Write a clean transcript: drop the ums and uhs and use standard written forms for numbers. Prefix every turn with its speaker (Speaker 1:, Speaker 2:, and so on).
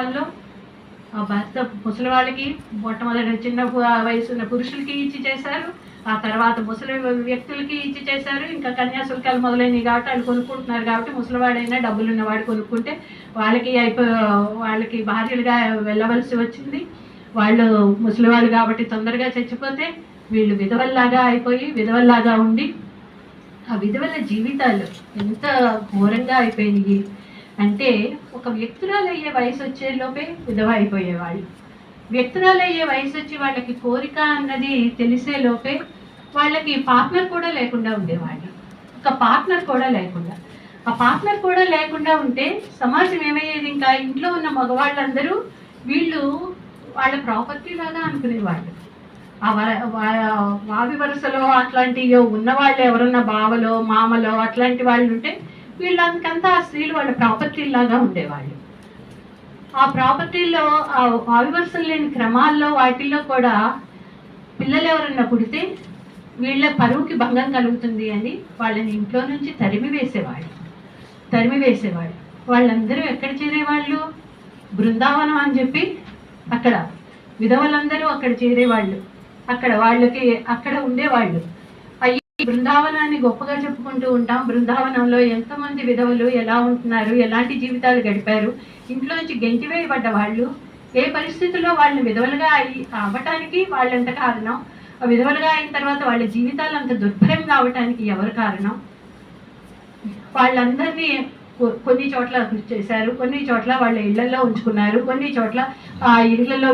Speaker 1: కుటుంబాల్లో ఆ భర్త ముసలి వాళ్ళకి మొట్టమొదటి చిన్న వయసున్న పురుషులకి ఇచ్చి చేశారు. ఆ తర్వాత ముసలి వ్యక్తులకి ఇచ్చి చేశారు. ఇంకా కన్యాశుల్కాలు మొదలైనవి కాబట్టి వాళ్ళు కొనుక్కుంటున్నారు కాబట్టి ముసలివాడైనా డబ్బులున్నవాడు కొనుక్కుంటే వాళ్ళకి భార్యలుగా వెళ్ళవలసి వచ్చింది. వాళ్ళు ముసలివాళ్ళు కాబట్టి తొందరగా చచ్చిపోతే వీళ్ళు విధవల్లాగా అయిపోయి విధవల్లాగా ఉండి ఆ విధవల జీవితాలు ఎంత ఘోరంగా అయిపోయినాయి అంటే ఒక వ్యక్తురాలయ్యే వయసు వచ్చేలోపే విధవ అయిపోయేవాళ్ళు. వ్యక్తురాలయ్యే వయసు వచ్చి వాళ్ళకి కోరిక అన్నది తెలిసే లోపే వాళ్ళకి పార్ట్నర్ కూడా లేకుండా ఉండేవాళ్ళు. ఒక పార్ట్నర్ కూడా లేకుండా ఆ పార్ట్నర్ కూడా లేకుండా ఉంటే సమాజం ఏమయ్యేది? ఇంకా ఇంట్లో ఉన్న మగవాళ్ళందరూ వీళ్ళు వాళ్ళ ప్రాపర్టీ లాగా అనుకునేవాళ్ళు. ఆ వావి వరుసలో అట్లాంటి ఉన్నవాళ్ళు ఎవరన్నా బావలో మామలో అట్లాంటి వాళ్ళు ఉంటే వీళ్ళంతా ఆ స్త్రీలు వాళ్ళ ప్రాపర్టీ లాగా ఉండేవాళ్ళు. ఆ ప్రాపర్టీలో ఆ వావి వరుసలు లేని క్రమాల్లో వాటిల్లో కూడా పిల్లలు ఎవరన్నా పుడితే వీళ్ళ పరువుకి భంగం కలుగుతుంది అని వాళ్ళని ఇంట్లో నుంచి తరిమి వేసేవాళ్ళు. వాళ్ళందరూ ఎక్కడ చేరేవాళ్ళు? బృందావనం అని చెప్పి అక్కడ విధవలందరూ అక్కడ చేరేవాళ్ళు. అక్కడ ఉండేవాళ్ళు. బృందావనాన్ని గొప్పగా చెప్పుకుంటూ ఉంటాం. బృందావనంలో ఎంతమంది విధవలు ఎలా ఉంటున్నారు, ఎలాంటి జీవితాలు గడిపారు, ఇంట్లో నుంచి గెంటివేయబడ్డ వాళ్ళు, ఏ పరిస్థితుల్లో వాళ్ళని విధవలుగా అవ్వటానికి వాళ్ళంత కారణం, విధవలుగా అయిన తర్వాత వాళ్ళ జీవితాలు అంత దుర్భరం కావటానికి ఎవరు కారణం? వాళ్ళందరినీ కొన్ని చోట్ల చేశారు, కొన్ని చోట్ల వాళ్ళ ఇళ్లలో ఉంచుకున్నారు, కొన్ని చోట్ల ఆ ఇళ్లలో